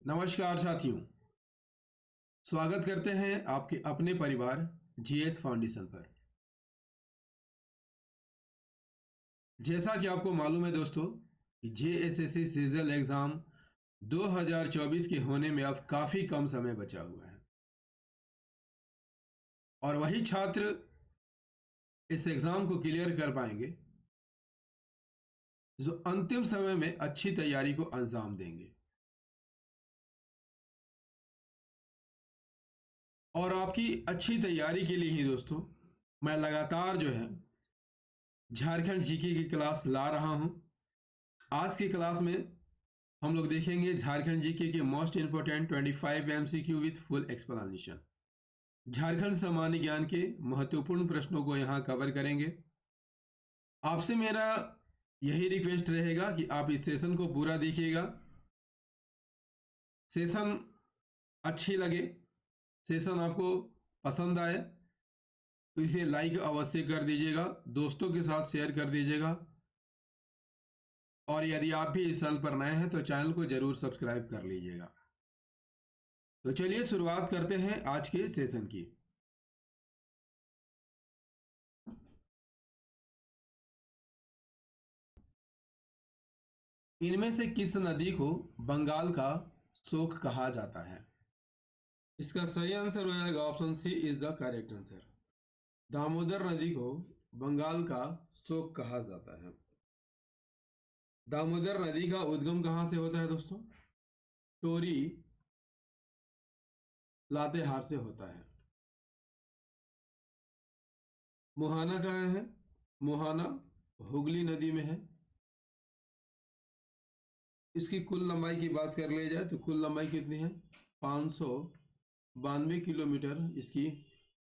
नमस्कार साथियों, स्वागत करते हैं आपके अपने परिवार जीएस फाउंडेशन पर। जैसा कि आपको मालूम है दोस्तों कि जेएसएससी सीजनल एग्ज़ाम 2024 के होने में अब काफ़ी कम समय बचा हुआ है और वही छात्र इस एग्ज़ाम को क्लियर कर पाएंगे जो अंतिम समय में अच्छी तैयारी को अंजाम देंगे। और आपकी अच्छी तैयारी के लिए ही दोस्तों मैं लगातार जो है झारखंड जीके की क्लास ला रहा हूं। आज की क्लास में हम लोग देखेंगे झारखंड जीके के most important 25 MCQ with full explanation. Jharkhand सामान्य ज्ञान के महत्वपूर्ण प्रश्नों को यहाँ कवर करेंगे। आपसे मेरा यही रिक्वेस्ट रहेगा कि आप इस सेशन को पूरा देखिएगा। सेशन अच्छी लगे, सेशन आपको पसंद आए तो इसे लाइक अवश्य कर दीजिएगा, दोस्तों के साथ शेयर कर दीजिएगा और यदि आप भी इस चैनल पर नए हैं तो चैनल को जरूर सब्सक्राइब कर लीजिएगा। तो चलिए शुरुआत करते हैं आज के सेशन की। इनमें से किस नदी को बंगाल का शोक कहा जाता है? इसका सही आंसर हो जाएगा option C is the correct answer. Damodar नदी को बंगाल का शोक कहा जाता है। दामोदर नदी का उद्गम कहां से होता है दोस्तों? टोरी लातेहार से होता है। मोहाना कहाँ है? मोहाना हुगली नदी में है। इसकी कुल लंबाई की बात कर ली जाए तो कुल लंबाई कितनी है? 592 किलोमीटर इसकी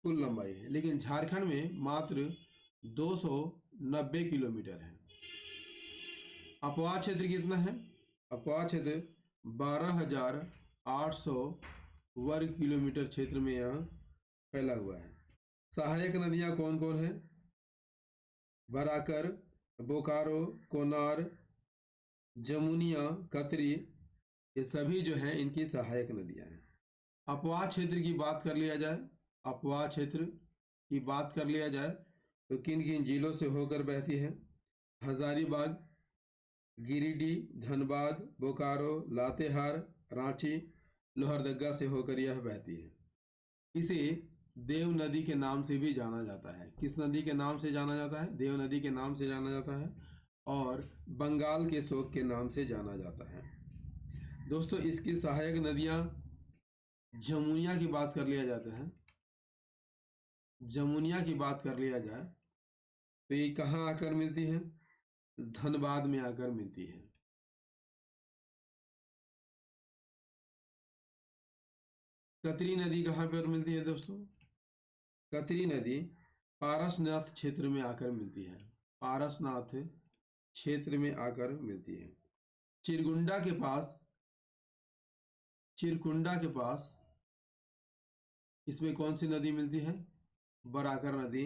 कुल लंबाई है, लेकिन झारखंड में मात्र 290 किलोमीटर है। अपवाह क्षेत्र कितना है? अपवाह क्षेत्र 12,800 वर्ग किलोमीटर क्षेत्र में यहाँ फैला हुआ है। सहायक नदियाँ कौन कौन है? बराकर, बोकारो, कोनार, जमुनिया, कतरी, ये सभी जो हैं इनकी सहायक नदियां हैं। अपवाह क्षेत्र की बात कर लिया जाए, अपवाह क्षेत्र की बात कर लिया जाए तो किन किन जिलों से होकर बहती है? हजारीबाग, गिरिडीह, धनबाद, बोकारो, लातेहार, रांची, लोहरदगा से होकर यह बहती है। इसे देव नदी के नाम से भी जाना जाता है। किस नदी के नाम से जाना जाता है? देव नदी के नाम से जाना जाता है और बंगाल के शोक के नाम से जाना जाता है। दोस्तों इसकी सहायक नदियां जमुनिया की बात कर लिया जाता है, जमुनिया की बात कर लिया जाए तो ये कहाँ आकर मिलती है? धनबाद में आकर मिलती है। कतरी नदी कहाँ पर मिलती है दोस्तों? कतरी नदी पारसनाथ क्षेत्र में आकर मिलती है। पारसनाथ क्षेत्र में आकर मिलती है। चिरकुंडा के पास, चिरकुंडा के पास इसमें कौन सी नदी मिलती है? बराकर नदी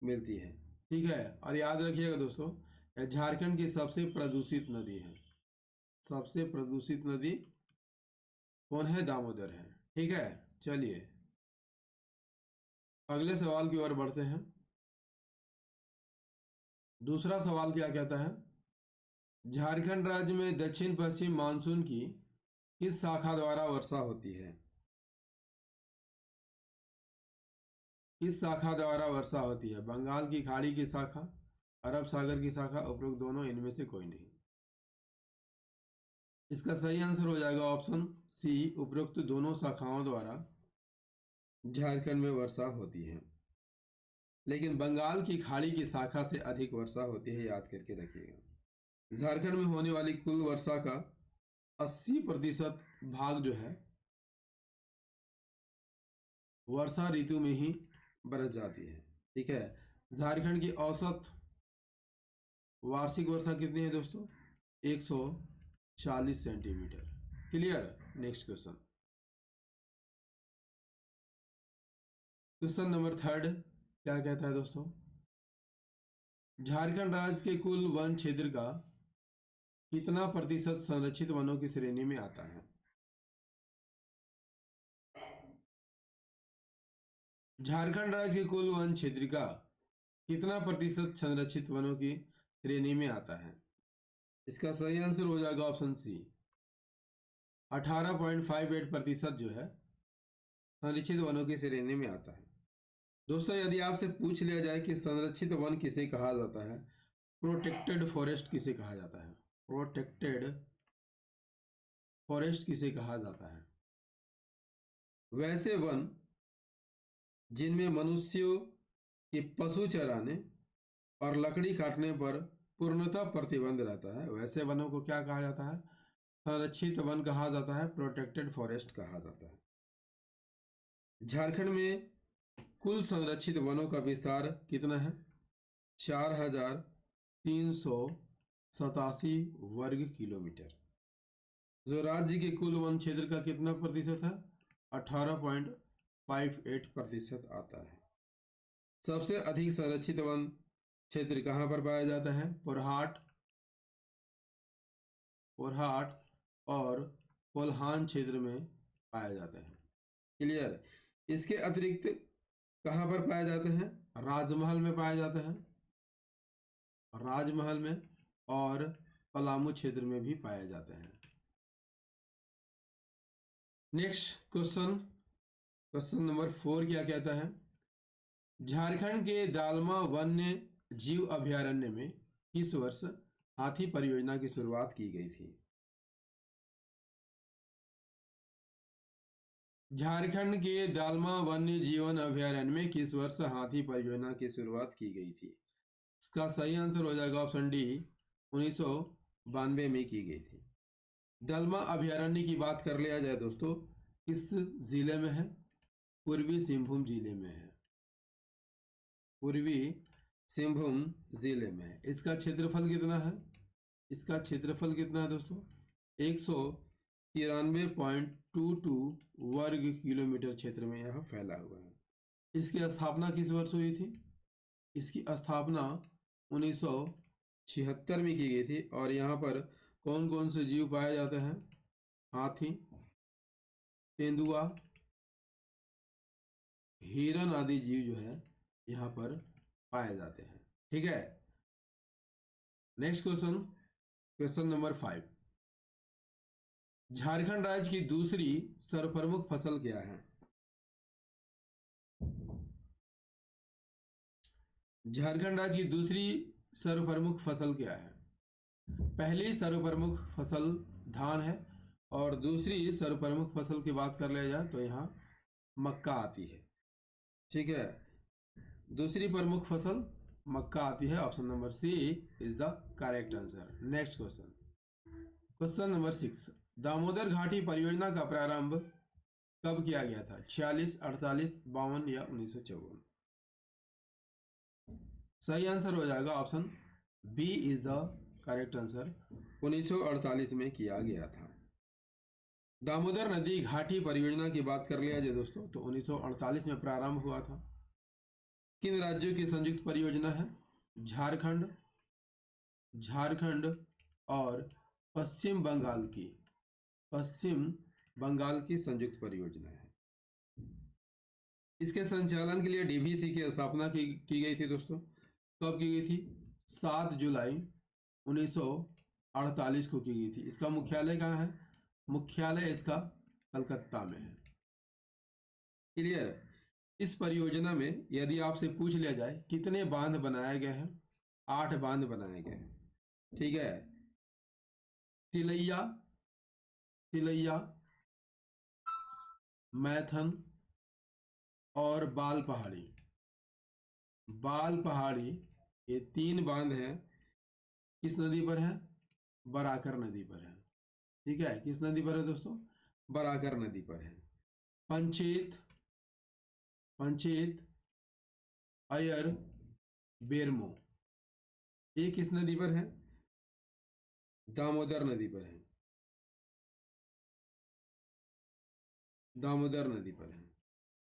मिलती है। ठीक है, और याद रखिएगा दोस्तों यह झारखंड की सबसे प्रदूषित नदी है। सबसे प्रदूषित नदी कौन है? दामोदर है। ठीक है, चलिए अगले सवाल की ओर बढ़ते हैं। दूसरा सवाल क्या कहता है? झारखंड राज्य में दक्षिण पश्चिम मानसून की किस शाखा द्वारा वर्षा होती है? किस शाखा द्वारा वर्षा होती है? बंगाल की खाड़ी की शाखा, अरब सागर की शाखा, उपरोक्त दोनों, इनमें से कोई नहीं। इसका सही आंसर हो जाएगा ऑप्शन सी, उपरोक्त दोनों शाखाओं द्वारा झारखंड में वर्षा होती है, लेकिन बंगाल की खाड़ी की शाखा से अधिक वर्षा होती है, याद करके रखिएगा। झारखंड में होने वाली कुल वर्षा का 80% भाग जो है वर्षा ऋतु में ही बरस जाती है। ठीक है, झारखंड की औसत वार्षिक वर्षा कितनी है दोस्तों? 140 centimetre. Clear? Next question, question number 3 क्या कहता है दोस्तों? झारखंड राज्य के कुल वन क्षेत्र का कितना प्रतिशत संरक्षित वनों की श्रेणी में आता है? झारखंड राज्य के कुल वन क्षेत्र का कितना प्रतिशत संरक्षित वनों की श्रेणी में आता है? इसका सही आंसर हो जाएगा ऑप्शन सी, 18.58% जो है संरक्षित वनों की श्रेणी में आता है। दोस्तों, यदि आपसे पूछ लिया जाए कि संरक्षित वन किसे कहा जाता है, प्रोटेक्टेड फॉरेस्ट किसे कहा जाता है, प्रोटेक्टेड फॉरेस्ट किसे कहा जाता है, वैसे वन जिनमें मनुष्यों के पशु चराने और लकड़ी काटने पर पूर्णतः प्रतिबंध रहता है, वैसे वनों को क्या कहा जाता है? संरक्षित वन कहा जाता है, प्रोटेक्टेड फॉरेस्ट कहा जाता है। झारखंड में कुल संरक्षित वनों का विस्तार कितना है? 4,387 वर्ग किलोमीटर। जो राज्य के कुल वन क्षेत्र का कितना प्रतिशत है? 18.58% आता है। सबसे अधिक संरक्षित वन क्षेत्र कहाँ पर पाया जाता है? पोरहाट और कोल्हान क्षेत्र में पाया जाता है। क्लियर? इसके अतिरिक्त कहाँ पर पाए जाते हैं? राजमहल में पाए जाते हैं, राजमहल में, और पलामू क्षेत्र में भी पाए जाते हैं। नेक्स्ट क्वेश्चन नंबर 4 क्या कहता है? झारखंड के दालमा वन्य जीव अभयारण्य में किस वर्ष हाथी परियोजना की शुरुआत की गई थी? झारखंड के दालमा वन्य जीवन अभयारण्य में किस वर्ष हाथी परियोजना की शुरुआत की गई थी? इसका सही आंसर हो जाएगा ऑप्शन डी, 1992 में की गई थी। दालमा अभयारण्य की बात कर लिया जाए दोस्तों, किस जिले में है? पूर्वी सिंहभूम जिले में है, पूर्वी सिंहभूम जिले में है। इसका क्षेत्रफल कितना है? इसका क्षेत्रफल कितना है दोस्तों? 193.22 वर्ग किलोमीटर क्षेत्र में यह फैला हुआ है। इसकी स्थापना किस वर्ष हुई थी? इसकी स्थापना 1976 में की गई थी। और यहाँ पर कौन कौन से जीव पाए जाते हैं? हाथी, तेंदुआ, हिरन आदि जीव जो है यहाँ पर पाए जाते हैं। ठीक है। Next question number 5। झारखंड राज्य की दूसरी सर्वप्रमुख फसल क्या है? झारखंड राज्य की दूसरी सर्वप्रमुख फसल क्या है? पहली सर्वप्रमुख फसल धान है, और दूसरी सर्वप्रमुख फसल की बात कर लिया जाए तो यहाँ मक्का आती है। ठीक है, दूसरी प्रमुख फसल मक्का आती है। Option number C is the correct answer. Next question number 6। Damodar घाटी परियोजना का प्रारंभ कब किया गया था? 46, 48, 52 या 1954? सही आंसर हो जाएगा option B is the correct answer, 1948 में किया गया था। दामोदर नदी घाटी परियोजना की बात कर लिया जाए दोस्तों तो 1948 में प्रारंभ हुआ था। किन राज्यों की संयुक्त परियोजना है? झारखंड और पश्चिम बंगाल की संयुक्त परियोजना है। इसके संचालन के लिए डीवीसी की स्थापना की गई थी दोस्तों। कब की गई थी? 7 जुलाई 1948 को की गई थी। इसका मुख्यालय कहाँ है? मुख्यालय इसका कलकत्ता में है। क्लियर? इस परियोजना में यदि आपसे पूछ लिया जाए कितने बांध बनाए गए हैं? 8 बांध बनाए गए हैं। ठीक है। तिलैया, मैथन और बाल पहाड़ी, ये 3 बांध हैं। किस नदी पर है? बराकर नदी पर है। ठीक है, किस नदी पर है दोस्तों? बराकर नदी पर है। पंचेत, अयर, बेरमो, ये किस नदी पर है? दामोदर नदी पर है, दामोदर नदी पर है।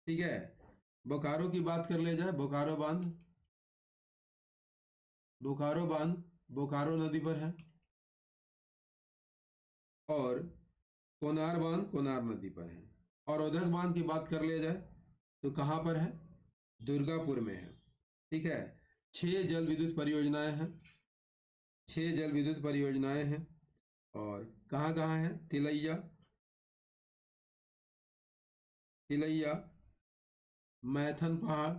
ठीक है। बोकारो की बात कर ले जाए, बोकारो बांध बोकारो नदी पर है। और कोनार बांध कोनार नदी पर है। और औधक बांध की बात कर लिया जाए तो कहाँ पर है? दुर्गापुर में है। ठीक है, 6 जल विद्युत परियोजनाएं हैं, 6 जल विद्युत परियोजनाएं हैं। और कहाँ कहाँ है? तिलैया, तिलैया, मैथन पहाड़,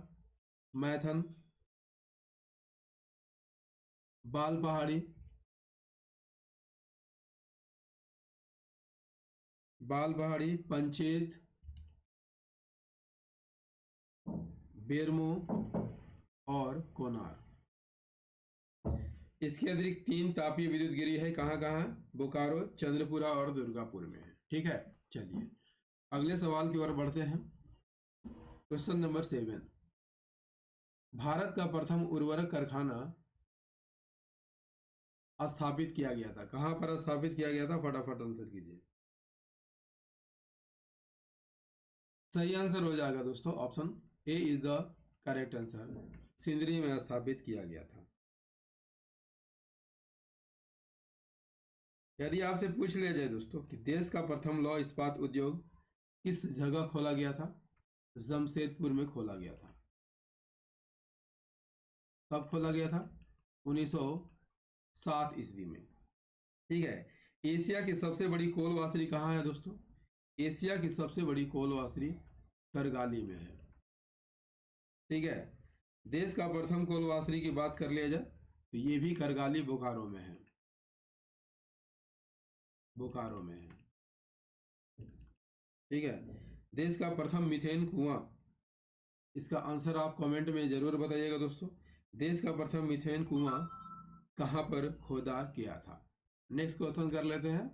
मैथन, बाल पहाड़ी, बाल पहाड़ी, पंचेत, बेरमो और कोनार। इसके अतिरिक्त 3 तापीय विद्युत गिरी है। कहाँ कहाँ? बोकारो, चंद्रपुरा और दुर्गापुर में है। ठीक है, चलिए अगले सवाल की ओर बढ़ते हैं। क्वेश्चन नंबर 7, भारत का प्रथम उर्वरक कारखाना स्थापित किया गया था। कहाँ पर स्थापित किया गया था? फटाफट आंसर कीजिए। सही आंसर हो जाएगा दोस्तों, option A is the correct answer. Sindri में स्थापित किया गया था। यदि आपसे पूछ लिया जाए दोस्तों कि देश का प्रथम लौह इस्पात उद्योग किस जगह खोला गया था? जमशेदपुर में खोला गया था। कब खोला गया था? 1907 ईस्वी में। ठीक है, एशिया की सबसे बड़ी कोल वासरी कहाँ है दोस्तों? एशिया की सबसे बड़ी कोल वासरी करगाली में है। ठीक है, देश का प्रथम कोल वासरी की बात कर लिया जाए तो ये भी करगाली बोकारो में है, बोकारो में है। ठीक है, देश का प्रथम मीथेन कुआं, इसका आंसर आप कमेंट में जरूर बताइएगा दोस्तों। देश का प्रथम मीथेन कुआं कहां पर खोदा गया था? नेक्स्ट क्वेश्चन कर लेते हैं।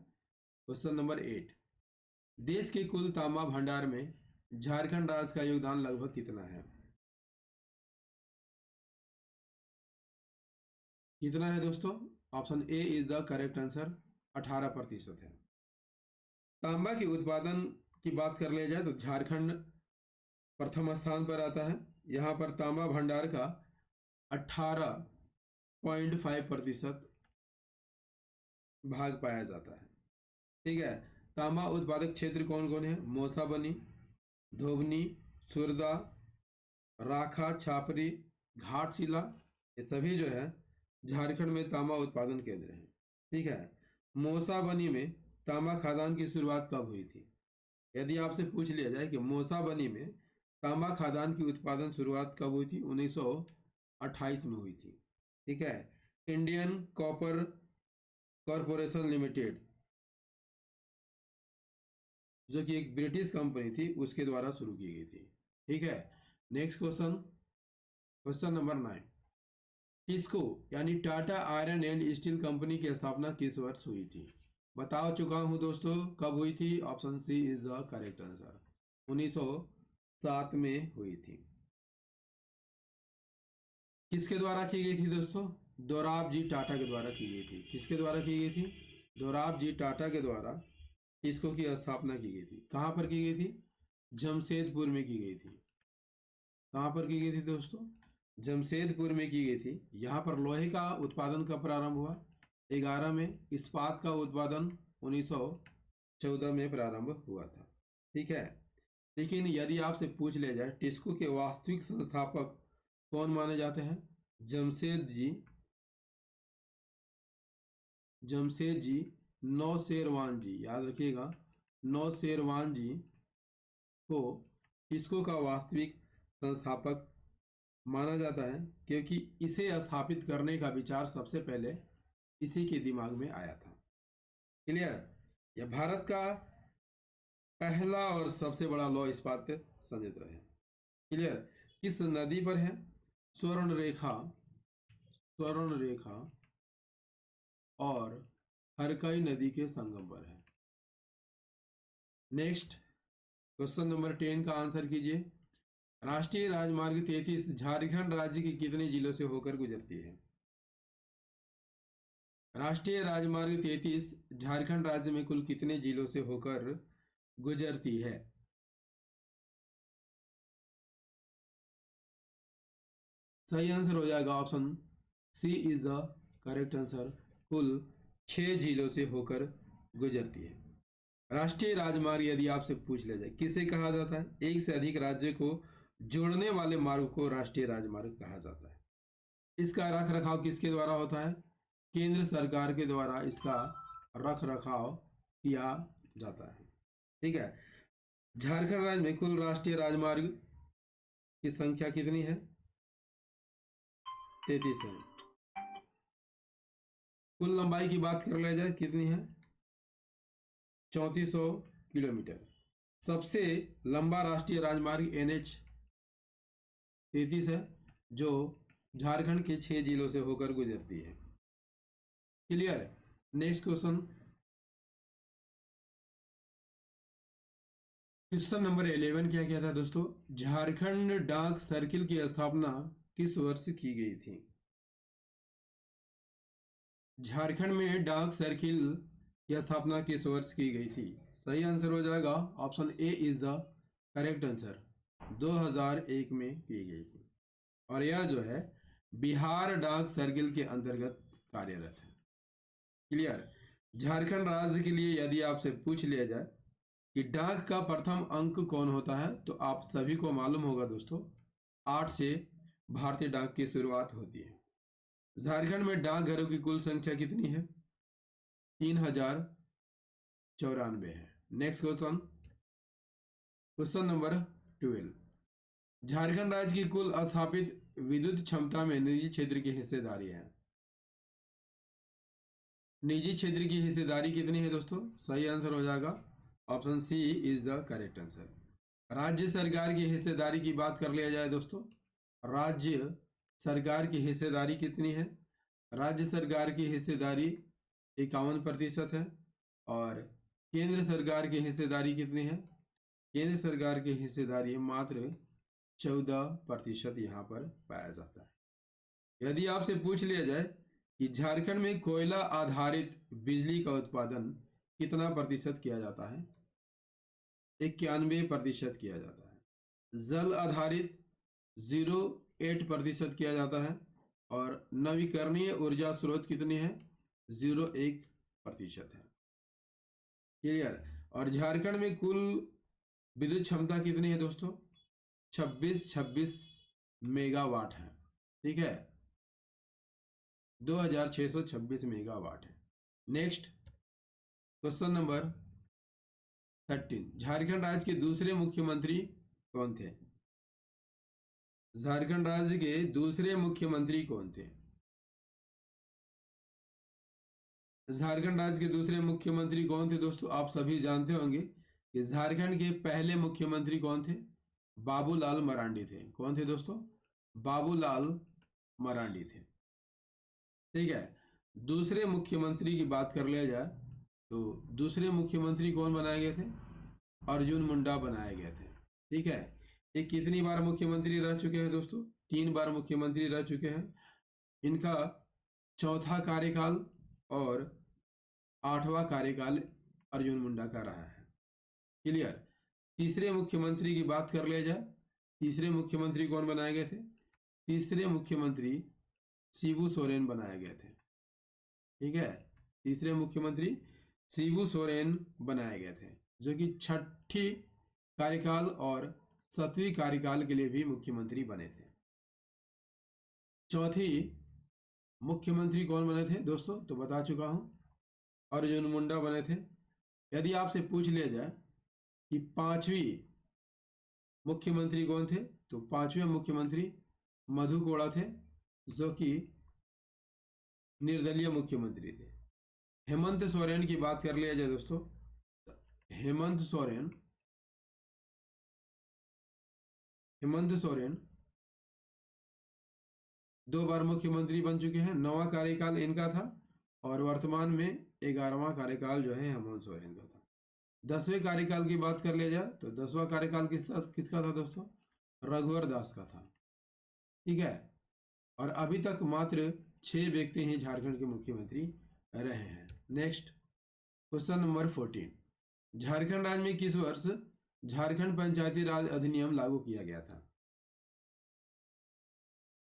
क्वेश्चन नंबर 8, देश के कुल तांबा भंडार में झारखंड राज्य का योगदान लगभग कितना है? कितना है दोस्तों? Option A is the correct answer, 18% है। तांबा के उत्पादन की बात कर लिया जाए तो झारखंड प्रथम स्थान पर आता है। यहाँ पर तांबा भंडार का 18.5% भाग पाया जाता है। ठीक है, तांबा उत्पादक क्षेत्र कौन कौन है? मौसाबनी, धोबनी, सुरदा, राखा, छापरी, घाटशिला, ये सभी जो है झारखंड में तांबा उत्पादन केंद्र हैं। ठीक है, मौसाबनी में तांबा खदान की शुरुआत कब हुई थी? यदि आपसे पूछ लिया जाए कि मौसाबनी में तांबा खदान की उत्पादन शुरुआत कब हुई थी? 1928 में हुई थी। ठीक है, इंडियन कॉपर कॉरपोरेशन लिमिटेड जो कि एक ब्रिटिश कंपनी थी उसके द्वारा शुरू की गई थी। ठीक है, next question, question number 9, TISCO यानी Tata iron and steel company की स्थापना किस वर्ष हुई थी? बता चुका हूं दोस्तों कब हुई थी। Option C is the correct answer, 1907 में हुई थी। किसके द्वारा की गई थी दोस्तों? दोराबजी टाटा के द्वारा की गई थी। किसके द्वारा की गई थी? दोराबजी टाटा के द्वारा टिस्को की स्थापना की गई थी। कहाँ पर की गई थी? जमशेदपुर में की गई थी। कहाँ पर की गई थी दोस्तों? जमशेदपुर में की गई थी। यहाँ पर लोहे का उत्पादन कब प्रारंभ हुआ? 11 में। इस्पात का उत्पादन 1914 में प्रारंभ हुआ था। ठीक है, लेकिन यदि आपसे पूछ लिया जाए टिस्को के वास्तविक संस्थापक कौन माने जाते हैं? जमशेद जी, जमशेद जी नौशेरवान जी, याद रखिएगा, नौशेरवान जी को टिस्को का वास्तविक संस्थापक माना जाता है क्योंकि इसे स्थापित करने का विचार सबसे पहले इसी के दिमाग में आया था। क्लियर? यह भारत का पहला और सबसे बड़ा लौह इस्पात संयंत्र है। क्लियर? किस नदी पर है? स्वर्ण रेखा, स्वर्ण रेखा और हरकई नदी के संगम पर है। नेक्स्ट क्वेश्चन नंबर 10 का आंसर कीजिए। राष्ट्रीय राजमार्ग 33 झारखंड राज्य के कितने जिलों से होकर गुजरती है? राष्ट्रीय राजमार्ग 33 झारखंड राज्य में कुल कितने जिलों से होकर गुजरती है? सही आंसर हो जाएगा option C is the correct answer, कुल 6 जिलों से होकर गुजरती है। राष्ट्रीय राजमार्ग यदि आपसे पूछ लिया जाए किसे कहा जाता है? एक से अधिक राज्य को जोड़ने वाले मार्ग को राष्ट्रीय राजमार्ग कहा जाता है। इसका रख रखाव किसके द्वारा होता है? केंद्र सरकार के द्वारा इसका रख रखाव किया जाता है। ठीक है। झारखंड राज्य में कुल राष्ट्रीय राजमार्ग की संख्या कितनी है? 33 है। कुल लंबाई की बात कर लिया जाए कितनी है? 3400 किलोमीटर। सबसे लंबा राष्ट्रीय राजमार्ग NH 33 है, जो झारखंड के 6 जिलों से होकर गुजरती है। Clear? Next question, question number 11 क्या कहता है दोस्तों? झारखंड डाक सर्किल की स्थापना किस वर्ष की गई थी? झारखंड में डाक सर्किल की स्थापना किस वर्ष की गई थी? सही आंसर हो जाएगा option A is the correct answer, 2001 में की गई थी। और यह जो है बिहार डाक सर्किल के अंतर्गत कार्यरत है। क्लियर? झारखंड राज्य के लिए यदि आपसे पूछ लिया जाए कि डाक का प्रथम अंक कौन होता है, तो आप सभी को मालूम होगा दोस्तों, 8 से भारतीय डाक की शुरुआत होती है। झारखंड में डाकघरों की कुल संख्या कितनी है? 3094 है। Next question, question number 12, Jharkhand राज्य की कुल स्थापित विद्युत क्षमता में निजी क्षेत्र की हिस्सेदारी है। निजी क्षेत्र की हिस्सेदारी कितनी है दोस्तों? सही आंसर हो जाएगा option C is the correct answer. राज्य सरकार की हिस्सेदारी की बात कर लिया जाए दोस्तों, राज्य सरकार की हिस्सेदारी कितनी है? राज्य सरकार की हिस्सेदारी 51% है। और केंद्र सरकार की हिस्सेदारी कितनी है? केंद्र सरकार की हिस्सेदारी मात्र 14% यहाँ पर पाया जाता है। यदि आपसे पूछ लिया जाए कि झारखंड में कोयला आधारित बिजली का उत्पादन कितना प्रतिशत किया जाता है? 91% किया जाता है। जल आधारित 0.8% किया जाता है। और नवीकरणीय ऊर्जा स्रोत कितनी है? 0.1% है। क्लियर? और झारखंड में कुल विद्युत क्षमता कितनी है दोस्तों? 26 मेगावाट है। ठीक है, 2626 मेगावाट है। नेक्स्ट क्वेश्चन नंबर 13, झारखंड राज्य के दूसरे मुख्यमंत्री कौन थे? झारखंड राज्य के दूसरे मुख्यमंत्री कौन थे? झारखंड राज्य के दूसरे मुख्यमंत्री कौन थे दोस्तों? आप सभी जानते होंगे कि झारखंड के पहले मुख्यमंत्री कौन थे? बाबूलाल मरांडी थे। कौन थे दोस्तों? बाबूलाल मरांडी थे। ठीक है। दूसरे मुख्यमंत्री की बात कर लिया जाए तो दूसरे मुख्यमंत्री कौन बनाए गए थे? अर्जुन मुंडा बनाए गए थे। ठीक है। ये कितनी बार मुख्यमंत्री रह चुके हैं दोस्तों? 3 बार मुख्यमंत्री रह चुके हैं। इनका चौथा कार्यकाल और 8वां कार्यकाल अर्जुन मुंडा का रहा है। क्लियर? तीसरे मुख्यमंत्री की बात कर लिया जाए, तीसरे मुख्यमंत्री कौन बनाए गए थे? तीसरे मुख्यमंत्री शिबू सोरेन बनाए गए थे। ठीक है, तीसरे मुख्यमंत्री शिबू सोरेन बनाए गए थे, जो कि छठी कार्यकाल और 7वीं कार्यकाल के लिए भी मुख्यमंत्री बने थे। चौथी मुख्यमंत्री कौन बने थे दोस्तों? तो बता चुका हूं, अर्जुन मुंडा बने थे। यदि आपसे पूछ लिया जाए कि 5वीं मुख्यमंत्री कौन थे, तो 5वें मुख्यमंत्री मधु कोड़ा थे, जो कि निर्दलीय मुख्यमंत्री थे। हेमंत सोरेन की बात कर लिया जाए दोस्तों, हेमंत सोरेन 2 बार मुख्यमंत्री बन चुके हैं। 9वां कार्यकाल इनका था और वर्तमान में 11वां कार्यकाल जो है हेमंत सोरेन का था। 10वें कार्यकाल की बात कर लिया जाए तो 10वां कार्यकाल किसका था दोस्तों? रघुवर दास का था। ठीक है। और अभी तक मात्र 6 व्यक्ति ही झारखंड के मुख्यमंत्री रहे हैं। नेक्स्ट क्वेश्चन नंबर 14, झारखंड राज्य में किस वर्ष झारखंड पंचायती राज अधिनियम लागू किया गया था?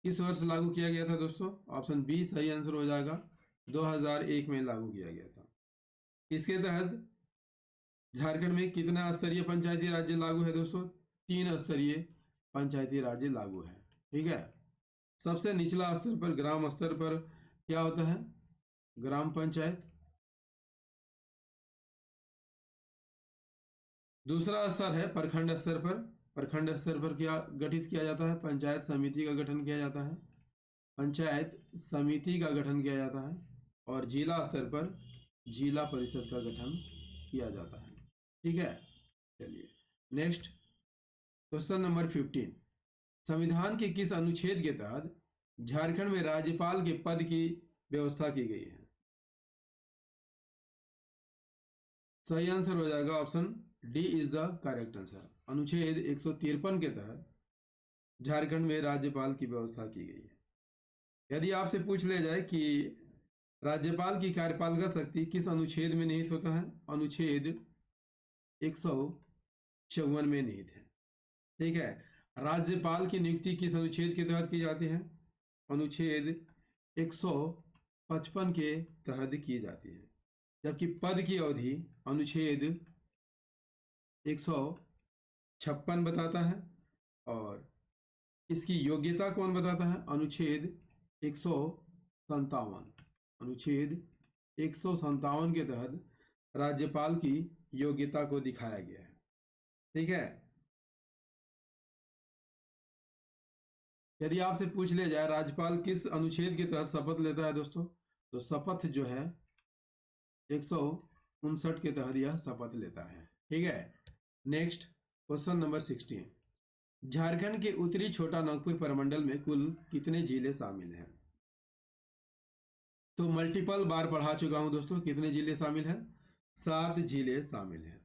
किस वर्ष लागू किया गया था दोस्तों? ऑप्शन बी सही आंसर हो जाएगा, 2001 में लागू किया गया था। इसके तहत झारखंड में कितना स्तरीय पंचायती राज्य लागू है दोस्तों? 3 स्तरीय पंचायती राज लागू है। ठीक है। सबसे निचला स्तर पर, ग्राम स्तर पर क्या होता है? ग्राम पंचायत। दूसरा स्तर है प्रखंड स्तर पर। प्रखंड स्तर पर क्या गठित किया जाता है? पंचायत समिति का गठन किया जाता है। पंचायत समिति का गठन किया जाता है। और जिला स्तर पर जिला परिषद का गठन किया जाता है। ठीक है। चलिए नेक्स्ट क्वेश्चन नंबर 15। संविधान के किस अनुच्छेद के तहत झारखंड में राज्यपाल के पद की व्यवस्था की गई है? सही आंसर हो जाएगा option D is the correct answer. अनुच्छेद 153 के तहत झारखंड में राज्यपाल की व्यवस्था की गई है। यदि आपसे पूछ लिया जाए कि राज्यपाल की कार्यपालिका शक्ति किस अनुच्छेद में निहित होता है? अनुच्छेद 154 में निहित है। ठीक है। राज्यपाल की नियुक्ति किस अनुच्छेद के तहत की जाती है? अनुच्छेद 155 के तहत की जाती है। जबकि पद की अवधि अनुच्छेद 156 बताता है। और इसकी योग्यता कौन बताता है? अनुच्छेद 157। अनुच्छेद 157 के तहत राज्यपाल की योग्यता को दिखाया गया है। ठीक है। यदि आपसे पूछ लिया जाए राज्यपाल किस अनुच्छेद के तहत शपथ लेता है दोस्तों, तो शपथ जो है 159 के तहत यह शपथ लेता है। ठीक है। Next question number 16। झारखंड के उत्तरी छोटा नागपुर प्रमंडल में कुल कितने जिले शामिल हैं? तो मल्टीपल बार पढ़ा चुका हूं दोस्तों, कितने जिले शामिल हैं? 7 जिले शामिल हैं।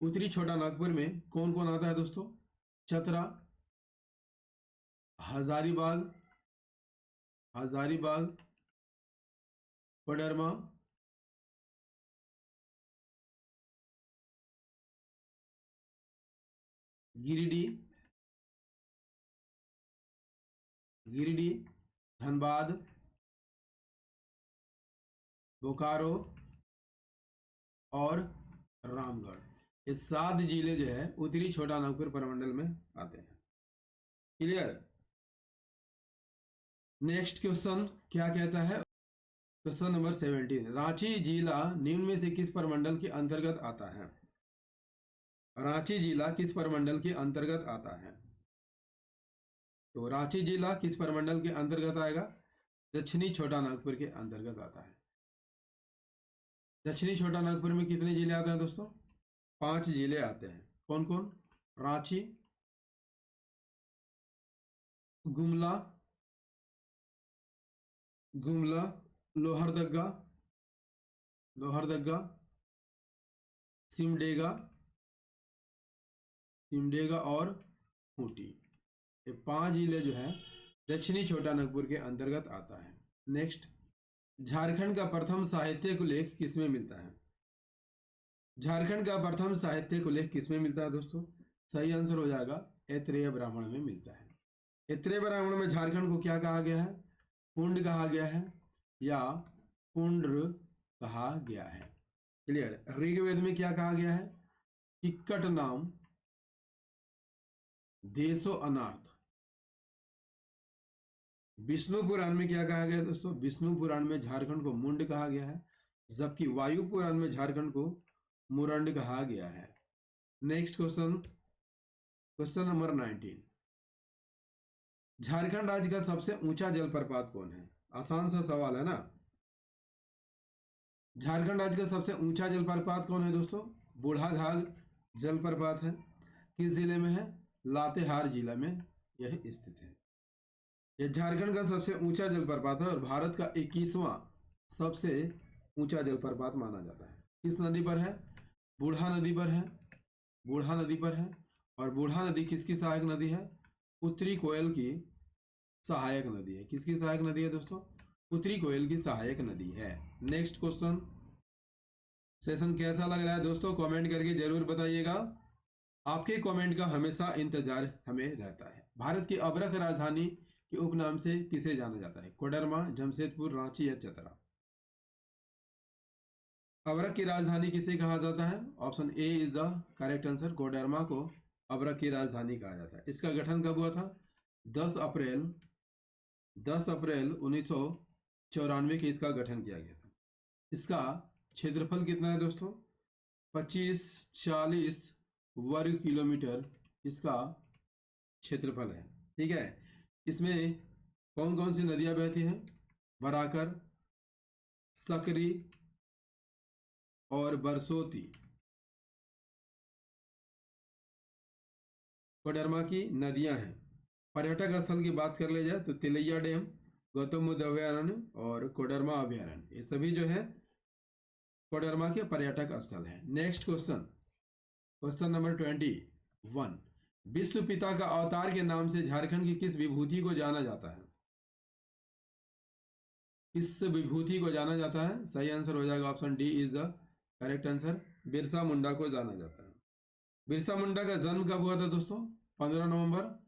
उत्तरी छोटा नागपुर में कौन कौन आता है दोस्तों? चतरा, हजारीबाग, कोडरमा, गिरिडीह, धनबाद, बोकारो और रामगढ़। ये 7 जिले जो है उत्तरी छोटा नागपुर प्रमंडल में आते हैं। क्लियर। नेक्स्ट क्वेश्चन क्या कहता है? Question number 17। रांची जिला निम्न में से किस प्रमंडल के अंतर्गत आता है? रांची जिला किस प्रमंडल के अंतर्गत आता है? तो रांची जिला किस प्रमंडल के अंतर्गत आएगा? दक्षिणी छोटा नागपुर के अंतर्गत आता है। दक्षिणी छोटा नागपुर में कितने जिले आते हैं दोस्तों? 5 जिले आते हैं। कौन कौन? रांची, गुमला, लोहरदगा, सिमडेगा और खूंटी। ये 5 जिले जो है दक्षिणी छोटा नागपुर के अंतर्गत आता है। नेक्स्ट, झारखंड का प्रथम साहित्यिक उल्लेख किसमें मिलता है? झारखंड का प्रथम साहित्यिक उल्लेख किसमें मिलता है दोस्तों? सही आंसर हो जाएगा ऐत्रेय ब्राह्मण में मिलता है। ऐत्रेय ब्राह्मण में झारखंड को क्या कहा गया है? पुंड कहा गया है या पुंड्र कहा गया है। क्लियर। ऋग्वेद में क्या कहा गया है? किक्कट नाम देशो अनार्थ। विष्णु पुराण में क्या कहा गया है दोस्तों? विष्णु पुराण में झारखंड को मुंड कहा गया है, जबकि वायु पुराण में झारखंड को मुरंड कहा गया है। Next question, question number 19। Jharkhand राज्य का सबसे ऊंचा जलप्रपात कौन है? आसान सा सवाल है ना। झारखंड राज्य का सबसे ऊंचा जलप्रपात कौन है दोस्तों? बूढ़ाघाघ जलप्रपात है। किस जिले में है? लातेहार जिला में यह स्थित है। यह झारखंड का सबसे ऊंचा जलप्रपात है और भारत का 21वां सबसे ऊंचा जलप्रपात माना जाता है। किस नदी पर है? बूढ़ा नदी पर है। बूढ़ा नदी पर है। और बूढ़ा नदी किसकी सहायक नदी है? उत्तरी कोयल की सहायक नदी है। किसकी सहायक नदी है दोस्तों? उत्तरी कोयल की सहायक नदी है। Next question. सेशन कैसा लग रहा है दोस्तों? कमेंट करके जरूर बताइएगा। आपके कमेंट का हमेशा इंतजार हमें रहता है। भारत की अबरख राजधानी के उपनाम से किसे जाना जाता है? कोडरमा, जमशेदपुर, रांची या चतरा? अबरख की राजधानी किसे कहा जाता है? Option A is the correct answer. Koderma को अब्रक की राजधानी कहा जाता है। इसका गठन कब हुआ था? 10 अप्रैल 1994 के इसका गठन किया गया था। इसका क्षेत्रफल कितना है दोस्तों? 25-40 वर्ग किलोमीटर इसका क्षेत्रफल है। ठीक है, इसमें कौन कौन सी नदियां बहती हैं? बराकर, सकरी और बरसोती। कोडरमा की नदियां हैं। पर्यटक स्थल की बात कर ले जाए तो तिलैया डैम, गौतम बुद्ध अभयारण्य और कोडरमा अभयारण्य, ये सभी जो है कोडरमा के पर्यटक स्थल है। Next question, question number 21। विश्व पिता का अवतार के नाम से झारखंड की किस विभूति को जाना जाता है? किस विभूति को जाना जाता है? सही आंसर हो जाएगा option D is the correct answer. Birsa Munda को जाना जाता है। बिरसा मुंडा का जन्म कब हुआ था दोस्तों? 15 नवंबर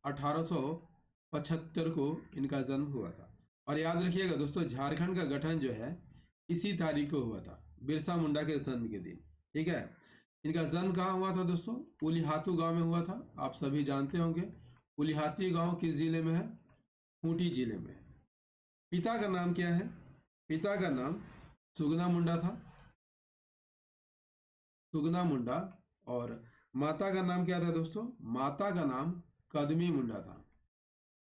1875 को इनका जन्म हुआ था। और याद रखिएगा दोस्तों, झारखंड का गठन जो है इसी तारीख को हुआ था, बिरसा मुंडा के जन्म के दिन। ठीक है, इनका जन्म कहाँ हुआ था दोस्तों? उलिहातू गांव में हुआ था। आप सभी जानते होंगे उलिहाती गांव किस जिले में है? खूंटी जिले में। पिता का नाम क्या है? पिता का नाम सुगना मुंडा था, सुगना मुंडा। और माता का नाम क्या था दोस्तों? माता का नाम कदमी मुंडा था,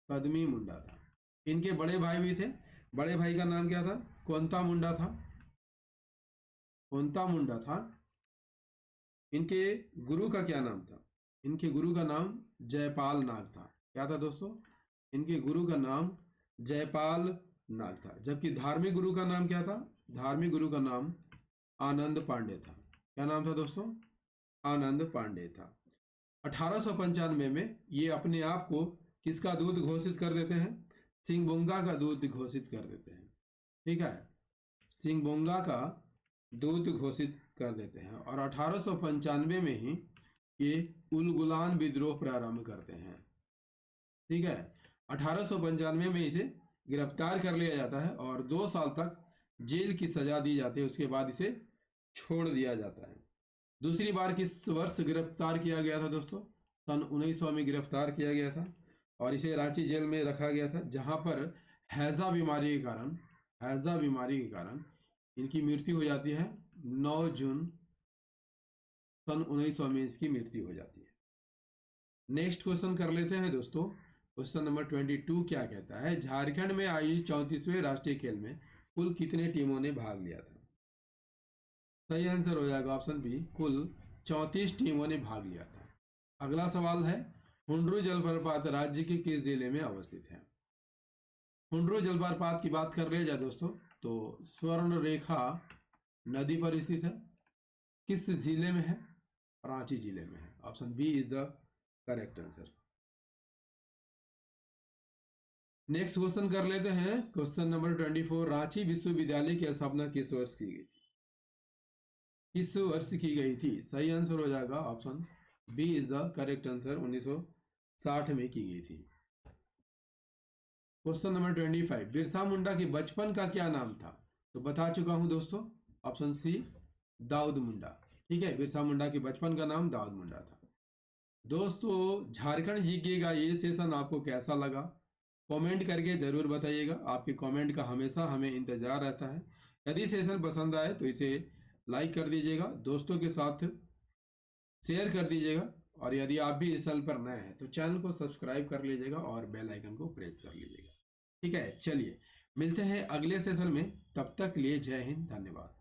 कदमी मुंडा था। इनके बड़े भाई भी थे। बड़े भाई का नाम क्या था? कोंता मुंडा था, कोंता मुंडा था। इनके गुरु का क्या नाम था? इनके गुरु का नाम जयपाल नाग था। क्या था दोस्तों? इनके गुरु का नाम जयपाल नाग था। जबकि धार्मिक गुरु का नाम क्या था? धार्मिक गुरु का नाम आनंद पांडे था। क्या नाम था दोस्तों? आनंद पांडे था। 1895 में ये अपने आप को किसका दूत घोषित कर देते हैं? सिंगबोंगा का दूत घोषित कर देते हैं। ठीक है, सिंगबोंगा का दूत घोषित कर देते हैं। और 1895 में ही ये उलगुलान विद्रोह प्रारंभ करते हैं। ठीक है, 1895 में इसे गिरफ्तार कर लिया जाता है और 2 साल तक जेल की सजा दी जाती है। उसके बाद इसे छोड़ दिया जाता है। दूसरी बार किस वर्ष गिरफ्तार किया गया था दोस्तों? सन 1900 में गिरफ्तार किया गया था और इसे रांची जेल में रखा गया था, जहां पर हैजा बीमारी के कारण इनकी मृत्यु हो जाती है। 9 जून सन 1900 में इसकी मृत्यु हो जाती है। नेक्स्ट क्वेश्चन कर लेते हैं दोस्तों। क्वेश्चन नंबर 22 क्या कहता है? झारखंड में आयोजित 34वें राष्ट्रीय खेल में कुल कितने टीमों ने भाग लिया था? सही आंसर हो जाएगा ऑप्शन बी, कुल 34 टीमों ने भाग लिया था। अगला सवाल है, हुंड्रू जलप्रपात राज्य के किस जिले में अवस्थित है? हुंड्रू जलप्रपात की बात कर रहे जाए दोस्तों तो स्वर्ण रेखा नदी पर स्थित है। किस जिले में है? रांची जिले में है। Option B is the correct answer. Next question कर लेते हैं। Question number 24। रांची विश्वविद्यालय की स्थापना किस वर्ष की गई? किस वर्ष की गई थी? सही आंसर हो जाएगा option B is the correct answer. 1960 में की गई थी। Question number 25। बिरसा मुंडा के बचपन का क्या नाम था? तो बता चुका हूं दोस्तों, ऑप्शन सी दाऊद मुंडा। ठीक है, बिरसा मुंडा के बचपन का नाम दाऊद मुंडा था। दोस्तों, झारखंड जीके का ये सेशन आपको कैसा लगा? कमेंट करके जरूर बताइएगा। आपके कमेंट का हमेशा हमें इंतजार रहता है। यदि सेशन पसंद आए तो इसे लाइक कर दीजिएगा, दोस्तों के साथ शेयर कर दीजिएगा। और यदि आप भी इस चैनल पर नए हैं तो चैनल को सब्सक्राइब कर लीजिएगा और बेल आइकन को प्रेस कर लीजिएगा। ठीक है, चलिए मिलते हैं अगले सेशन में। तब तक लिए जय हिंद, धन्यवाद।